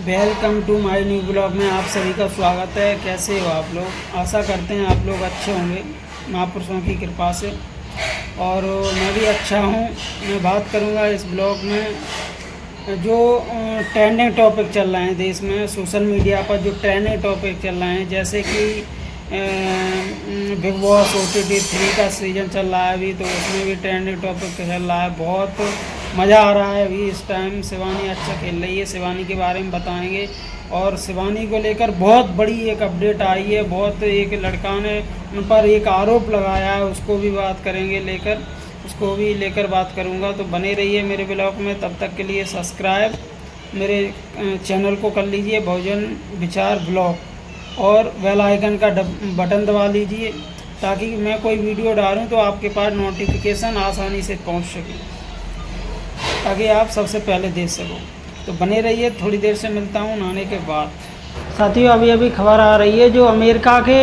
Welcome to my new blog में आप सभी का स्वागत है। कैसे हो आप लोग? आशा करते हैं आप लोग अच्छे होंगे महापुरुषों की कृपा से, और मैं भी अच्छा हूं। मैं बात करूंगा इस ब्लॉग में जो ट्रेंडिंग टॉपिक चल रहे हैं देश में, सोशल मीडिया पर जो ट्रेंडिंग टॉपिक चल रहे हैं, जैसे कि बिग बॉस OTT 3 का सीज़न चल रहा है अभी, तो उसमें भी ट्रेंडिंग टॉपिक चल रहा है। बहुत मज़ा आ रहा है अभी इस टाइम। शिवानी अच्छा खेल रही है, शिवानी के बारे में बताएंगे। और शिवानी को लेकर बहुत बड़ी एक अपडेट आई है। बहुत एक लड़का ने उन पर एक आरोप लगाया है, उसको भी बात करेंगे उसको भी लेकर बात करूंगा। तो बने रहिए मेरे ब्लॉग में। तब तक के लिए सब्सक्राइब मेरे चैनल को कर लीजिए, बहुजन विचार ब्लॉग, और बेल आइकन का बटन दबा लीजिए ताकि मैं कोई वीडियो डालूं तो आपके पास नोटिफिकेशन आसानी से पहुंच सके, ताकि आप सबसे पहले देख सको। तो बने रहिए, थोड़ी देर से मिलता हूं नहाने के बाद। साथियों, अभी खबर आ रही है, जो अमेरिका के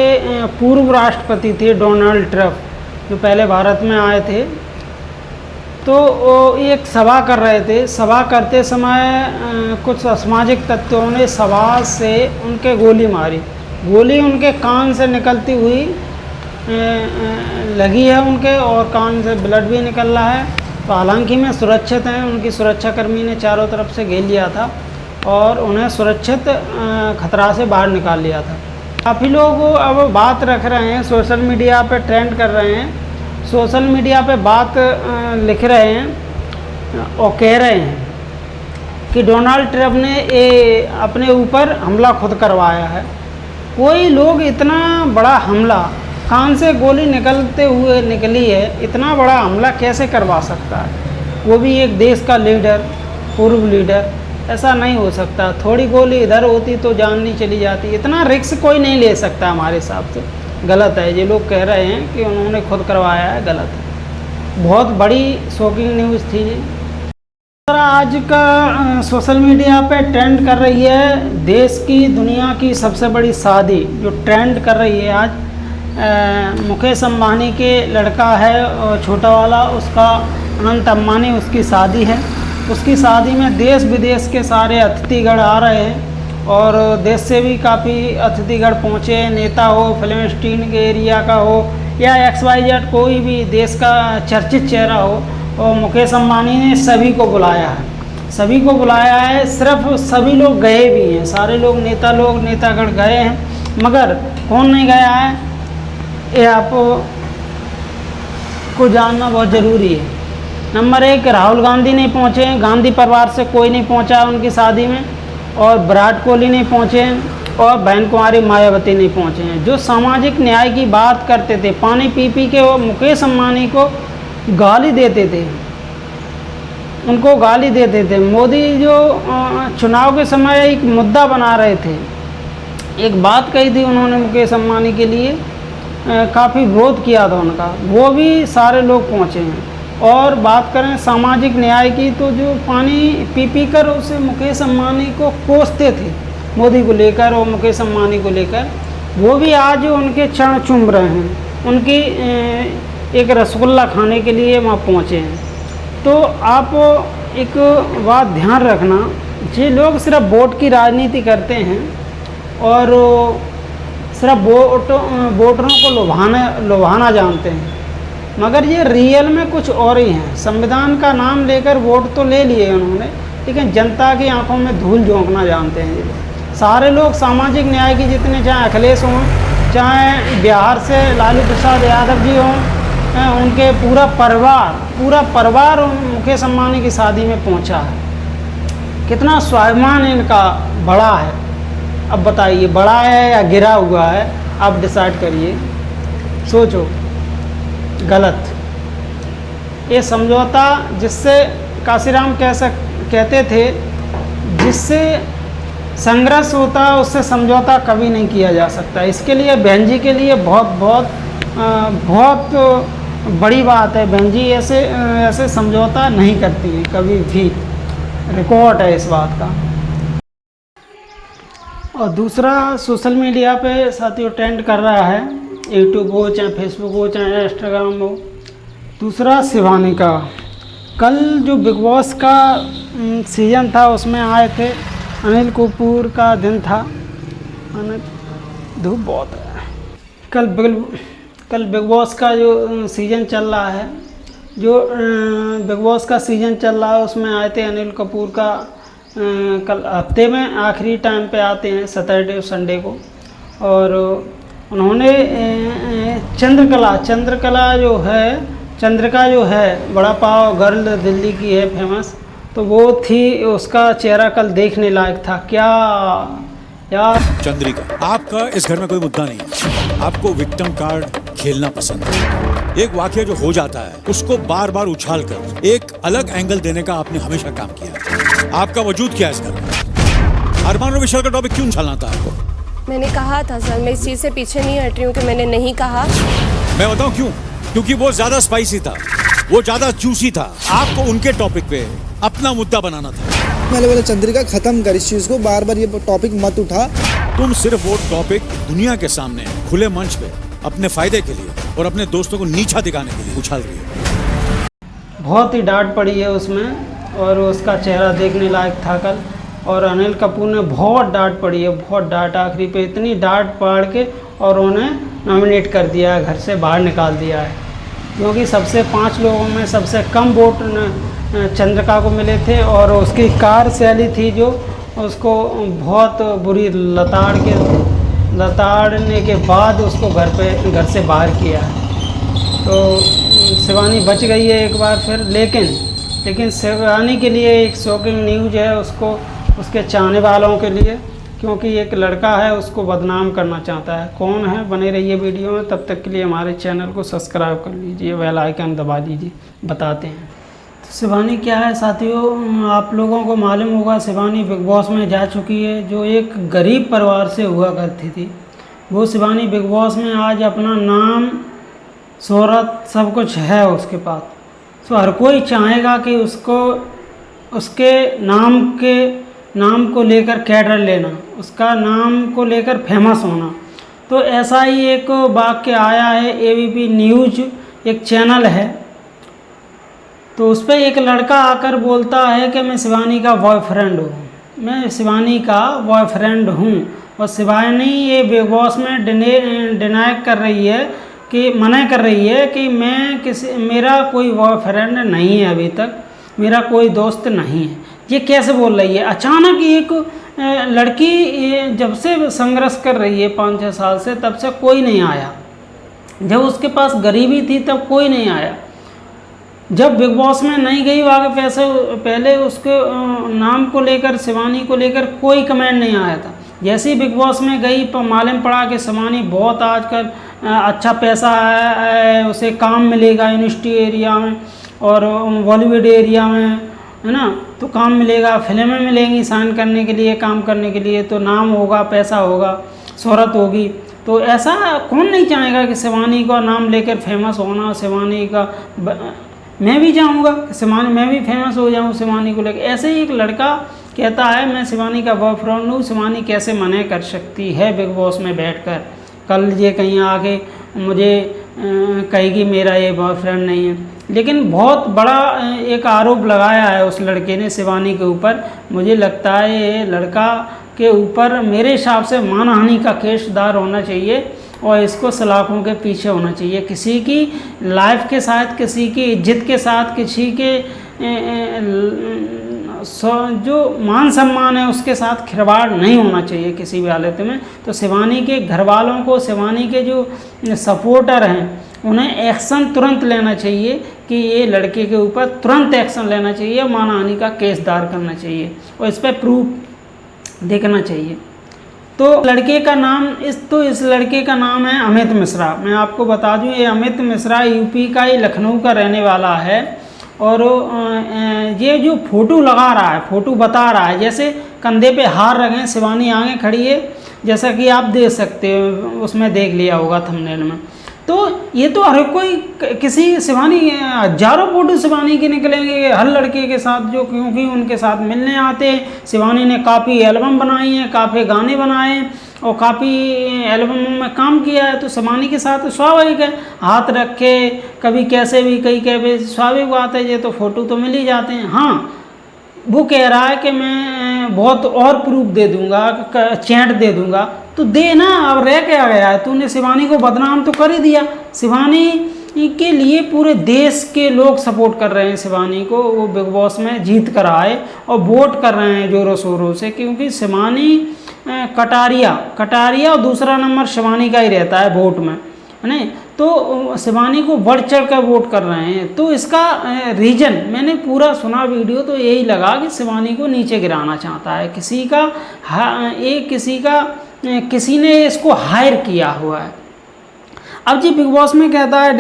पूर्व राष्ट्रपति थे डोनाल्ड ट्रंप, जो पहले भारत में आए थे, तो वो एक सभा कर रहे थे। सभा करते समय कुछ असामाजिक तत्वों ने सभा से उनके गोली मारी। गोली उनके कान से निकलती हुई लगी है उनके, और कान से ब्लड भी निकल रहा है। तो हालांकि मैं सुरक्षित हैं, उनकी सुरक्षाकर्मी ने चारों तरफ से घेर लिया था और उन्हें सुरक्षित खतरा से बाहर निकाल लिया था। काफ़ी लोग अब बात रख रहे हैं, सोशल मीडिया पे ट्रेंड कर रहे हैं, सोशल मीडिया पे बात लिख रहे हैं और कह रहे हैं कि डोनाल्ड ट्रंप ने अपने ऊपर हमला खुद करवाया है। कोई लोग इतना बड़ा हमला, कान से गोली निकलते हुए निकली है, इतना बड़ा हमला कैसे करवा सकता है? वो भी एक देश का लीडर, पूर्व लीडर। ऐसा नहीं हो सकता। थोड़ी गोली इधर होती तो जान नहीं चली जाती। इतना रिस्क कोई नहीं ले सकता हमारे हिसाब से। गलत है। ये लोग कह रहे हैं कि उन्होंने खुद करवाया है, गलत है। बहुत बड़ी शॉकिंग न्यूज़ थी ये। आज का सोशल मीडिया पे ट्रेंड कर रही है देश की, दुनिया की सबसे बड़ी शादी जो ट्रेंड कर रही है आज। मुकेश अंबानी के लड़का है और छोटा वाला उसका, अनंत अंबानी, उसकी शादी है। उसकी शादी में देश विदेश के सारे अतिथिगण आ रहे हैं, और देश से भी काफ़ी अतिथिगण पहुँचे। नेता हो, फिल्म स्क्रीन के एरिया का हो, या XYZ कोई भी देश का चर्चित चेहरा हो, और मुकेश अंबानी ने सभी को बुलाया है। सभी को बुलाया है। सिर्फ सभी लोग गए भी हैं, सारे लोग, नेतागण गए हैं, मगर कौन नहीं गया है ये आपको जानना बहुत ज़रूरी है। नंबर 1, राहुल गांधी नहीं पहुँचे हैं। गांधी परिवार से कोई नहीं पहुँचा उनकी शादी में, और विराट कोहली नहीं पहुँचे हैं, और बहन कुमारी मायावती नहीं पहुँचे हैं। जो सामाजिक न्याय की बात करते थे, पानी पी के वो मुकेश अंबानी को गाली देते थे, उनको गाली देते थे। मोदी जो चुनाव के समय एक मुद्दा बना रहे थे, एक बात कही थी उन्होंने मुकेश अंबानी के लिए, काफ़ी विरोध किया था उनका, वो भी सारे लोग पहुँचे हैं। और बात करें सामाजिक न्याय की, तो जो पानी पी कर उसे मुकेश अंबानी को कोसते थे, मोदी को लेकर और मुकेश अंबानी को लेकर, वो भी आज उनके चरण चूम रहे हैं। उनकी एक रसगुल्ला खाने के लिए वहाँ पहुँचे हैं। तो आप एक बात ध्यान रखना, ये लोग सिर्फ वोट की राजनीति करते हैं और सिर्फ वोटरों को लुभाना जानते हैं, मगर ये रियल में कुछ और ही हैं। संविधान का नाम लेकर वोट तो ले लिए उन्होंने, लेकिन जनता की आंखों में धूल झोंकना जानते हैं ये लोग। सारे लोग सामाजिक न्याय की, जितने, चाहे अखिलेश हों, चाहे बिहार से लालू प्रसाद यादव जी हों, उनके पूरा परिवार मुकेश अंबानी की शादी में पहुंचा है। कितना स्वाभिमान इनका बड़ा है। अब बताइए, बड़ा है या गिरा हुआ है? आप डिसाइड करिए, सोचो। गलत। ये समझौता, जिससे काशीराम कहते थे, जिससे संघर्ष होता है उससे समझौता कभी नहीं किया जा सकता। इसके लिए बहन जी के लिए बहुत बड़ी बात है। बहन जी ऐसे समझौता नहीं करती है कभी भी, रिकॉर्ड है इस बात का। और दूसरा, सोशल मीडिया पे साथियों ट्रेंड कर रहा है, यूट्यूब हो, चाहे फेसबुक हो, चाहे इंस्टाग्राम हो। दूसरा, शिवानी का कल जो बिग बॉस का सीज़न था उसमें आए थे, अनिल कपूर का दिन था। धूप बहुत है। कल बिग बॉस का जो सीज़न चल रहा है, बिग बॉस का सीज़न चल रहा है, उसमें आए थे अनिल कपूर का। कल हफ्ते में आखिरी टाइम पे आते हैं, सैटरडे और संडे को। और उन्होंने चंद्रिका जो है बड़ा पाव गर्ल दिल्ली की है फेमस, तो वो थी। उसका चेहरा कल देखने लायक था। क्या यार चंद्रिका, आपका इस घर में कोई मुद्दा नहीं है, आपको विक्टिम कार्ड खेलना पसंद है। एक वाकया जो हो जाता है उसको बार बार उछाल कर एक अलग एंगल देने का आपने हमेशा काम किया। आपका वजूद क्या है इस घर में? अरमान और विशाल का टॉपिक क्यों उछालना था आपको? मैंने कहा था सर, मैं इस चीज़ से पीछे नहीं हट रही हूँ कि मैंने नहीं कहा। मैं बताऊं क्यों? क्योंकि वो ज्यादा स्पाइसी था, वो ज्यादा जूसी था। आपको उनके टॉपिक पे अपना मुद्दा बनाना था। मैंने बोला चंद्रिका खत्म कर इस चीज को, बार बार ये टॉपिक मत उठा। तुम सिर्फ वो टॉपिक दुनिया के सामने खुले मंच पे अपने फायदे के लिए और अपने दोस्तों को नीचा दिखाने के लिए उछाल रही है। बहुत ही डांट पड़ी है उसमें, और उसका चेहरा देखने लायक था कल। और अनिल कपूर ने बहुत डांट पड़ी है, बहुत डांट, आखिरी पे इतनी डांट पड़ के और उन्हें नॉमिनेट कर दिया है, घर से बाहर निकाल दिया है। क्योंकि सबसे 5 लोगों में सबसे कम वोट चंद्रिका को मिले थे, और उसकी कार्यशैली थी जो उसको बहुत बुरी लताड़ने के बाद उसको घर से बाहर किया है। तो शिवानी बच गई है एक बार फिर, लेकिन शिवानी के लिए एक शॉकिंग न्यूज़ है, उसके चाहने वालों के लिए, क्योंकि एक लड़का है उसको बदनाम करना चाहता है। कौन है? बने रहिए वीडियो में। तब तक के लिए हमारे चैनल को सब्सक्राइब कर लीजिए, बेल आइकन दबा दीजिए। बताते हैं तो शिवानी क्या है साथियों। आप लोगों को मालूम होगा शिवानी बिग बॉस में जा चुकी है, जो एक गरीब परिवार से हुआ करती थी। वो शिवानी बिग बॉस में आज अपना नाम, शोहरत, सब कुछ है उसके पास। तो हर कोई चाहेगा कि उसके नाम को लेकर कैडर लेना, उसका नाम को लेकर फेमस होना। तो ऐसा ही एक वाक्य आया है, ABP न्यूज़ एक चैनल है, तो उस पर एक लड़का आकर बोलता है कि मैं शिवानी का बॉयफ्रेंड हूँ, मैं शिवानी का बॉयफ्रेंड हूँ। और शिवानी ये बिग बॉस में डिनाई कर रही है, कि मना कर रही है कि मेरा कोई बॉयफ्रेंड नहीं है, अभी तक मेरा कोई दोस्त नहीं है। ये कैसे बोल रही है? अचानक एक लड़की जब से संघर्ष कर रही है 5-6 साल से, तब से कोई नहीं आया। जब उसके पास गरीबी थी तब कोई नहीं आया। जब बिग बॉस में नहीं गई वहाँ के पहले उसके नाम को लेकर, शिवानी को लेकर कोई कमेंट नहीं आया था। जैसे ही बिग बॉस में गई तो मालूम पड़ा कि शिवानी बहुत आजकल अच्छा पैसा है, उसे काम मिलेगा यूनिवर्सिटी एरिया में और बॉलीवुड एरिया में, है ना, तो काम मिलेगा, फिल्में मिलेंगी साइन करने के लिए, काम करने के लिए, तो नाम होगा, पैसा होगा, शोहरत होगी। तो ऐसा कौन नहीं चाहेगा कि शिवानी का नाम लेकर फेमस होना। शिवानी का मैं भी चाहूँगा कि मैं भी फेमस हो जाऊँ शिवानी को लेकर। ऐसे ही एक लड़का कहता है मैं शिवानी का बॉयफ्रेंड हूँ। शिवानी कैसे मना कर सकती है बिग बॉस में बैठकर? कल ये कहीं आके मुझे कहेगी मेरा ये बॉयफ्रेंड नहीं है। लेकिन बहुत बड़ा एक आरोप लगाया है उस लड़के ने शिवानी के ऊपर। मुझे लगता है ये लड़का के ऊपर मेरे हिसाब से मानहानि का केस दायर होना चाहिए, और इसको सलाखों के पीछे होना चाहिए। किसी की लाइफ के साथ, किसी की इज्जत के साथ, किसी के जो मान सम्मान है उसके साथ खिलवाड़ नहीं होना चाहिए किसी भी हालत में। तो शिवानी के घर वालों को, शिवानी के जो सपोर्टर हैं, उन्हें एक्शन तुरंत लेना चाहिए कि ये लड़के के ऊपर तुरंत एक्शन लेना चाहिए, मानहानि का केस दायर करना चाहिए और इस पर प्रूफ देखना चाहिए। तो लड़के का नाम इस लड़के का नाम है अमित मिश्रा। मैं आपको बता दूं, ये अमित मिश्रा यूपी का ही लखनऊ का रहने वाला है। और ये जो फोटो लगा रहा है, फोटो बता रहा है, जैसे कंधे पे हार रखे, शिवानी आगे खड़ी है, जैसा कि आप देख सकते हो, उसमें देख लिया होगा थंबनेल में। तो ये तो हर कोई किसी शिवानी, हजारों फोटो शिवानी के निकलेंगे हर लड़के के साथ जो, क्योंकि उनके साथ मिलने आते हैं। शिवानी ने काफ़ी एल्बम बनाई हैं, काफ़ी गाने बनाए हैं और काफ़ी एल्बमों में काम किया है। तो शिवानी के साथ स्वाभाविक है, हाथ रखे कभी कैसे भी, कहीं कैसे, स्वाभाविक बात है, ये तो फ़ोटो तो मिल ही जाते हैं। हाँ, वो कह रहा है कि मैं बहुत और प्रूफ दे दूंगा, चैट दे दूंगा, तो दे ना। अब रह क्या गया है, तूने शिवानी को बदनाम तो कर ही दिया। शिवानी के लिए पूरे देश के लोग सपोर्ट कर रहे हैं शिवानी को, वो बिग बॉस में जीत कर आए और वोट कर रहे हैं ज़ोरों शोरों से, क्योंकि शिवानी कटारिया और दूसरा नंबर शिवानी का ही रहता है वोट में, है नहीं। तो शिवानी को बढ़ चढ़ कर वोट कर रहे हैं। तो इसका रीज़न मैंने पूरा सुना वीडियो, तो यही लगा कि शिवानी को नीचे गिराना चाहता है किसी ने इसको हायर किया हुआ है। अब जी बिग बॉस में कहता है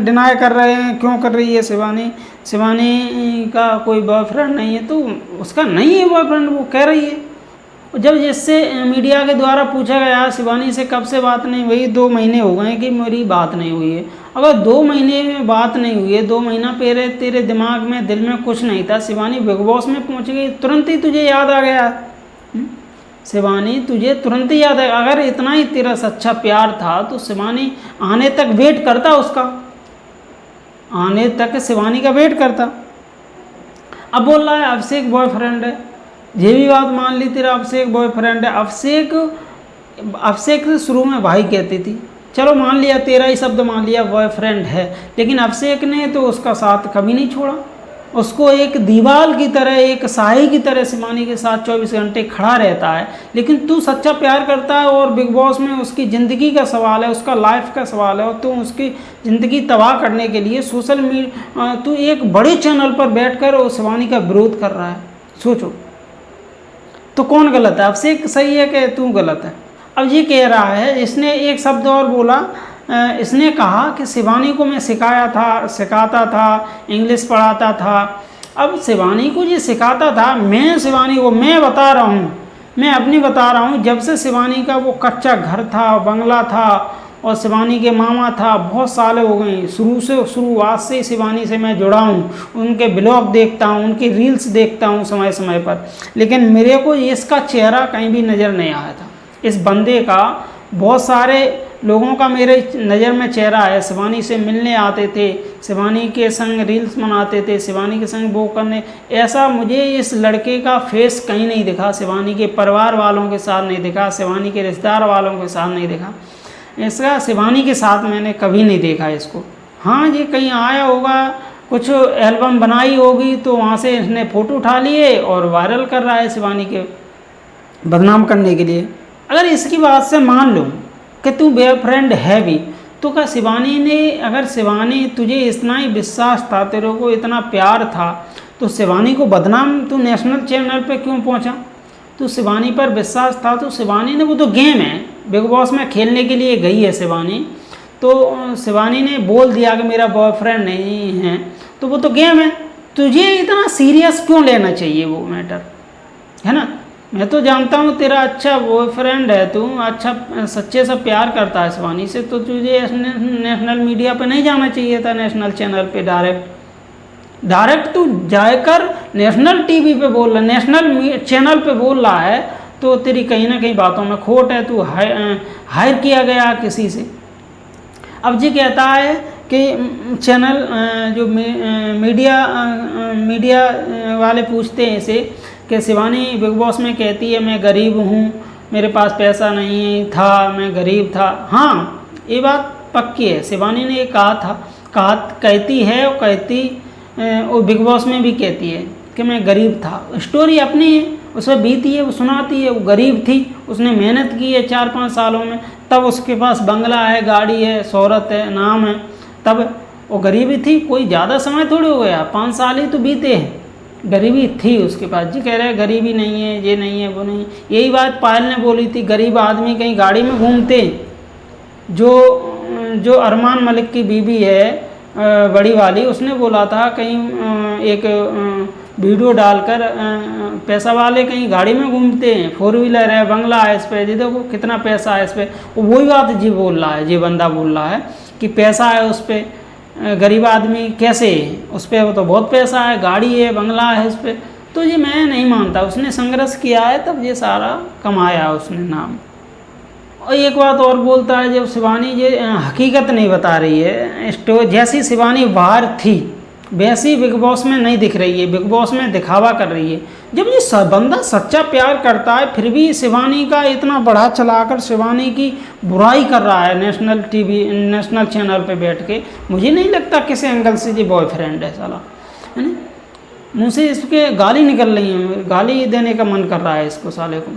डिनाई कर रहे हैं, क्यों कर रही है शिवानी का कोई बॉयफ्रेंड नहीं है, तो उसका नहीं है बॉयफ्रेंड, वो कह रही है। जब जिससे मीडिया के द्वारा पूछा गया शिवानी से कब से बात नहीं हुई, 2 महीने हो गए कि मेरी बात नहीं हुई है। अगर 2 महीने में बात नहीं हुई है, 2 महीना पहले तेरे दिमाग में दिल में कुछ नहीं था, शिवानी बिग बॉस में पहुंच गई, तुरंत ही तुझे याद आ गया। शिवानी तुझे तुरंत ही याद है। अगर इतना ही तेरा सच्चा प्यार था तो शिवानी आने तक वेट करता, उसका आने तक शिवानी का वेट करता। अब बोल रहा है अभिषेक बॉयफ्रेंड है, ये भी बात मान ली तेरा अभिषेक बॉयफ्रेंड है। अभिषेक से शुरू में भाई कहती थी, चलो मान लिया, तेरा ही शब्द मान लिया बॉयफ्रेंड है, लेकिन अभिषेक ने तो उसका साथ कभी नहीं छोड़ा। उसको एक दीवार की तरह, एक साही की तरह शिवानी के साथ 24 घंटे खड़ा रहता है। लेकिन तू सच्चा प्यार करता है और बिग बॉस में उसकी ज़िंदगी का सवाल है, उसका लाइफ का सवाल है, और तू उसकी ज़िंदगी तबाह करने के लिए सोशल मीडिया, तू एक बड़े चैनल पर बैठकर और शिवानी का विरोध कर रहा है। सोचो तो कौन गलत है, अभिषेक सही है कि तू गलत है? अब ये कह रहा है, इसने एक शब्द और बोला, इसने कहा कि शिवानी को मैं सिखाता था, इंग्लिश पढ़ाता था। अब शिवानी को ये सिखाता था, मैं शिवानी को मैं बता रहा हूँ, मैं अपनी बता रहा हूँ, जब से शिवानी का वो कच्चा घर था, बंगला था और शिवानी के मामा था, बहुत साल हो गए, शुरुआत से शिवानी से मैं जुड़ा हूँ, उनके ब्लॉग देखता हूँ, उनकी रील्स देखता हूँ समय समय पर, लेकिन मेरे को इसका चेहरा कहीं भी नज़र नहीं आया था। इस बंदे का बहुत सारे लोगों का मेरे नज़र में चेहरा है, शिवानी से मिलने आते थे, शिवानी के संग रील्स बनाते थे, शिवानी के संग वो करने, ऐसा मुझे इस लड़के का फेस कहीं नहीं दिखा। शिवानी के परिवार वालों के साथ नहीं दिखा, शिवानी के रिश्तेदार वालों के साथ नहीं दिखा, इसका शिवानी के साथ मैंने कभी नहीं देखा इसको। हाँ, ये कहीं आया होगा, कुछ एल्बम बनाई होगी तो वहाँ से इसने फ़ोटो उठा लिए और वायरल कर रहा है शिवानी के बदनाम करने के लिए। अगर इसकी बात से मान लूँ कि तू बॉयफ्रेंड है भी, तो क्या शिवानी ने, अगर शिवानी तुझे इतना ही विश्वास था, तेरे को इतना प्यार था, तो शिवानी को बदनाम तू नेशनल चैनल पे क्यों पहुंचा? तो शिवानी पर विश्वास था तो शिवानी ने, वो तो गेम है, बिग बॉस में खेलने के लिए गई है शिवानी, तो शिवानी ने बोल दिया कि मेरा बॉयफ्रेंड नहीं है, तो वो तो गेम है। तुझे इतना सीरियस क्यों लेना चाहिए वो मैटर, है ना? मैं तो जानता हूँ तेरा अच्छा बॉयफ्रेंड है, तू अच्छा सच्चे से प्यार करता है शिवानी से, तो तुझे नेशनल मीडिया पे नहीं जाना चाहिए था, नेशनल चैनल पे डायरेक्ट तू जाकर नेशनल टीवी पे बोल रहा है, नेशनल चैनल पे बोल रहा है, तो तेरी कहीं ना कहीं बातों में खोट है, तू हायर किया गया किसी से। अब जी कहता है कि चैनल जो मीडिया वाले पूछते हैं इसे कि शिवानी बिग बॉस में कहती है मैं गरीब हूँ, मेरे पास पैसा नहीं था, मैं गरीब था। हाँ, ये बात पक्की है, शिवानी ने ये कहती है और बिग बॉस में भी कहती है कि मैं गरीब था। स्टोरी अपनी है, उसमें बीती है, वो सुनाती है, वो गरीब थी, उसने मेहनत की है 4-5 सालों में, तब उसके पास बंगला है, गाड़ी है, शोहरत है, नाम है, तब वो गरीबी थी। कोई ज़्यादा समय थोड़ी हो गया, 5 साल ही तो बीते हैं, गरीबी थी उसके पास। जी कह रहे हैं गरीबी नहीं है, ये नहीं है, वो नहीं है। यही बात पायल ने बोली थी, गरीब आदमी कहीं गाड़ी में घूमते। जो अरमान मलिक की बीबी है बड़ी वाली, उसने बोला था कहीं एक वीडियो डालकर, पैसा वाले कहीं गाड़ी में घूमते हैं, 4 व्हीलर है, बंगला है, इस पर जी देखो कितना पैसा है इस पर। वही बात जी बोल रहा है, जी बंदा बोल रहा है कि पैसा है उस पर, गरीब आदमी कैसे, उस पर वो तो बहुत पैसा है, गाड़ी है, बंगला है इस पर। तो ये मैं नहीं मानता, उसने संघर्ष किया है तब ये सारा कमाया उसने नाम। और एक बात और बोलता है, जब शिवानी ये हकीकत नहीं बता रही है, जैसी शिवानी बाहर थी वैसी बिग बॉस में नहीं दिख रही है, बिग बॉस में दिखावा कर रही है। जब ये बंदा सच्चा प्यार करता है फिर भी शिवानी का इतना बढ़ा चलाकर शिवानी की बुराई कर रहा है नेशनल टीवी नेशनल चैनल पे बैठ के। मुझे नहीं लगता किसी एंगल से ये बॉयफ्रेंड है साला, है ना। मुँह से इसके गाली निकल रही है, गाली देने का मन कर रहा है इसको साले को,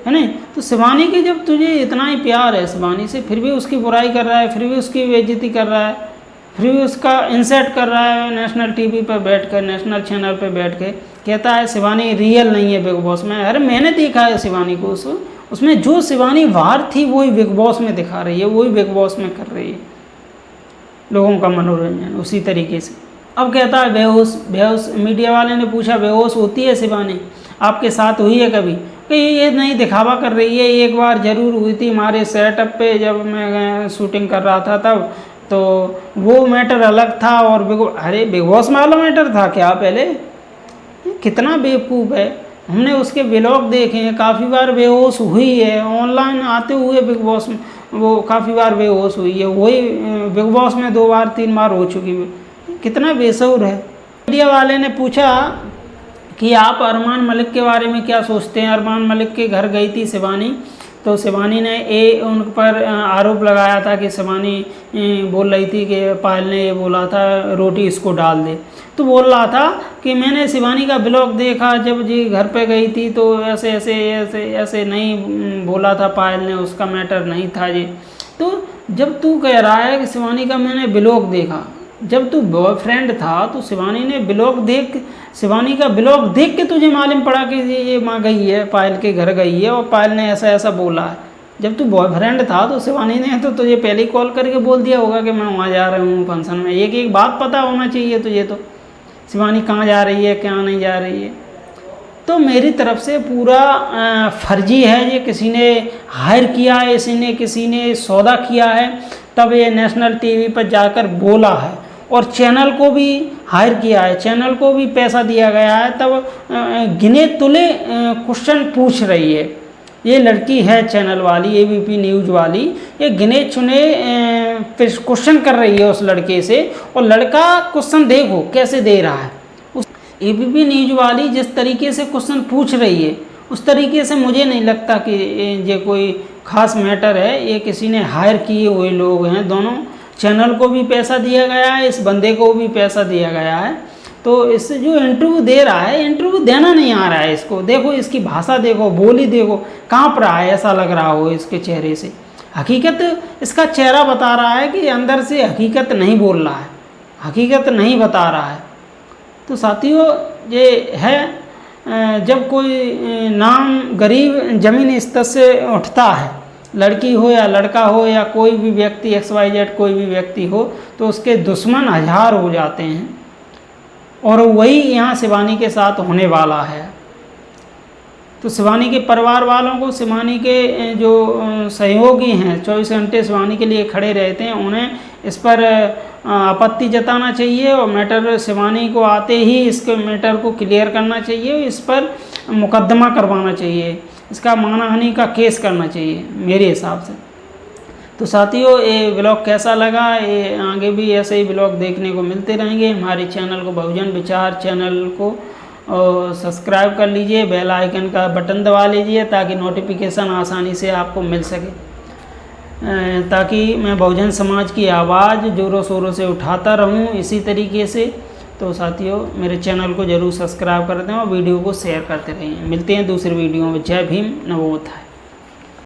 है ना। तो शिवानी के जब तुझे इतना ही प्यार है शिवानी से फिर भी उसकी बुराई कर रहा है, फिर भी उसकी बेइज्जती कर रहा है, फिर भी उसका इंसल्ट कर रहा है नेशनल टीवी पर बैठ कर, नेशनल चैनल पर बैठ के। कहता है शिवानी रियल नहीं है बिग बॉस में। अरे मैंने देखा है शिवानी को, उसमें जो शिवानी बाहर थी वही बिग बॉस में दिखा रही है, वही बिग बॉस में कर रही है लोगों का मनोरंजन उसी तरीके से। अब कहता है बेहोश। मीडिया वाले ने पूछा बेहोश होती है शिवानी, आपके साथ हुई है कभी? कि ये नहीं दिखावा कर रही है, एक बार ज़रूर हुई थी हमारे सेटअप पे जब मैं शूटिंग कर रहा था तब, तो वो मैटर अलग था। और अरे बिग बॉस में वाला मैटर था क्या पहले? कितना बेवकूफ़ है। हमने उसके व्लॉग देखे हैं, काफ़ी बार बेहोश हुई है, ऑनलाइन आते हुए बिग बॉस में वो काफ़ी बार बेहोश हुई है, वही बिग बॉस में 2 बार 3 बार हो चुकी है। कितना बेसुर है। मीडिया वाले ने पूछा कि आप अरमान मलिक के बारे में क्या सोचते हैं? अरमान मलिक के घर गई थी शिवानी, तो शिवानी ने उन पर आरोप लगाया था कि शिवानी बोल रही थी कि पायल ने ये बोला था रोटी इसको डाल दे। तो बोल रहा था कि मैंने शिवानी का ब्लॉग देखा जब जी घर पे गई थी तो ऐसे ऐसे ऐसे ऐसे नहीं बोला था पायल ने, उसका मैटर नहीं था जी। तो जब तू कह रहा है कि शिवानी का मैंने ब्लॉग देखा, जब तू बॉयफ्रेंड था तो शिवानी का ब्लॉग देख के तुझे मालूम पड़ा कि ये माँ गई है, पायल के घर गई है और पायल ने ऐसा ऐसा बोला है। जब तू बॉयफ्रेंड था तो शिवानी ने तो तुझे पहले ही कॉल करके बोल दिया होगा कि मैं वहाँ जा रही हूँ फंक्शन में। एक बात पता होना चाहिए तुझे तो शिवानी कहाँ जा रही है, क्या नहीं जा रही है। तो मेरी तरफ से पूरा फर्जी है, ये किसी ने हायर किया है, किसी ने सौदा किया है, तब ये नेशनल टीवी पर जाकर बोला है। और चैनल को भी हायर किया है, चैनल को भी पैसा दिया गया है, तब गिने तुले क्वेश्चन पूछ रही है। ये लड़की है चैनल वाली, एबीपी न्यूज़ वाली, ये गिने चुने क्वेश्चन कर रही है उस लड़के से, और लड़का क्वेश्चन देखो कैसे दे रहा है। उस एबीपी न्यूज़ वाली जिस तरीके से क्वेश्चन पूछ रही है उस तरीके से मुझे नहीं लगता कि ये कोई ख़ास मैटर है। ये किसी ने हायर किए हुए लोग हैं दोनों। चैनल को भी पैसा दिया गया है, इस बंदे को भी पैसा दिया गया है। तो इससे जो इंटरव्यू दे रहा है, इंटरव्यू देना नहीं आ रहा है इसको। देखो इसकी भाषा देखो, बोली देखो, काँप रहा है, ऐसा लग रहा हो इसके चेहरे से। हकीकत इसका चेहरा बता रहा है कि अंदर से हकीकत नहीं बोल रहा है, हकीकत नहीं बता रहा है। तो साथियों ये है, जब कोई नाम गरीब ज़मीन स्तर से उठता है, लड़की हो या लड़का हो या कोई भी व्यक्ति XYZ कोई भी व्यक्ति हो, तो उसके दुश्मन 1000 हो जाते हैं। और वही यहाँ शिवानी के साथ होने वाला है। तो शिवानी के परिवार वालों को, शिवानी के जो सहयोगी हैं 24 घंटे शिवानी के लिए खड़े रहते हैं, उन्हें इस पर आपत्ति जताना चाहिए और मैटर शिवानी को आते ही इसके मैटर को क्लियर करना चाहिए, इस पर मुकदमा करवाना चाहिए, इसका मानहानि का केस करना चाहिए मेरे हिसाब से। तो साथियों ये ब्लॉग कैसा लगा, ये आगे भी ऐसे ही ब्लॉग देखने को मिलते रहेंगे। हमारे चैनल को बहुजन विचार चैनल को सब्सक्राइब कर लीजिए, बेल आइकन का बटन दबा लीजिए ताकि नोटिफिकेशन आसानी से आपको मिल सके, ताकि मैं बहुजन समाज की आवाज़ ज़ोरों शोरों से उठाता रहूं इसी तरीके से। तो साथियों मेरे चैनल को ज़रूर सब्सक्राइब कर दें और वीडियो को शेयर करते रहें। मिलते हैं दूसरी वीडियो में। जय भीम, नमो बुद्धाय।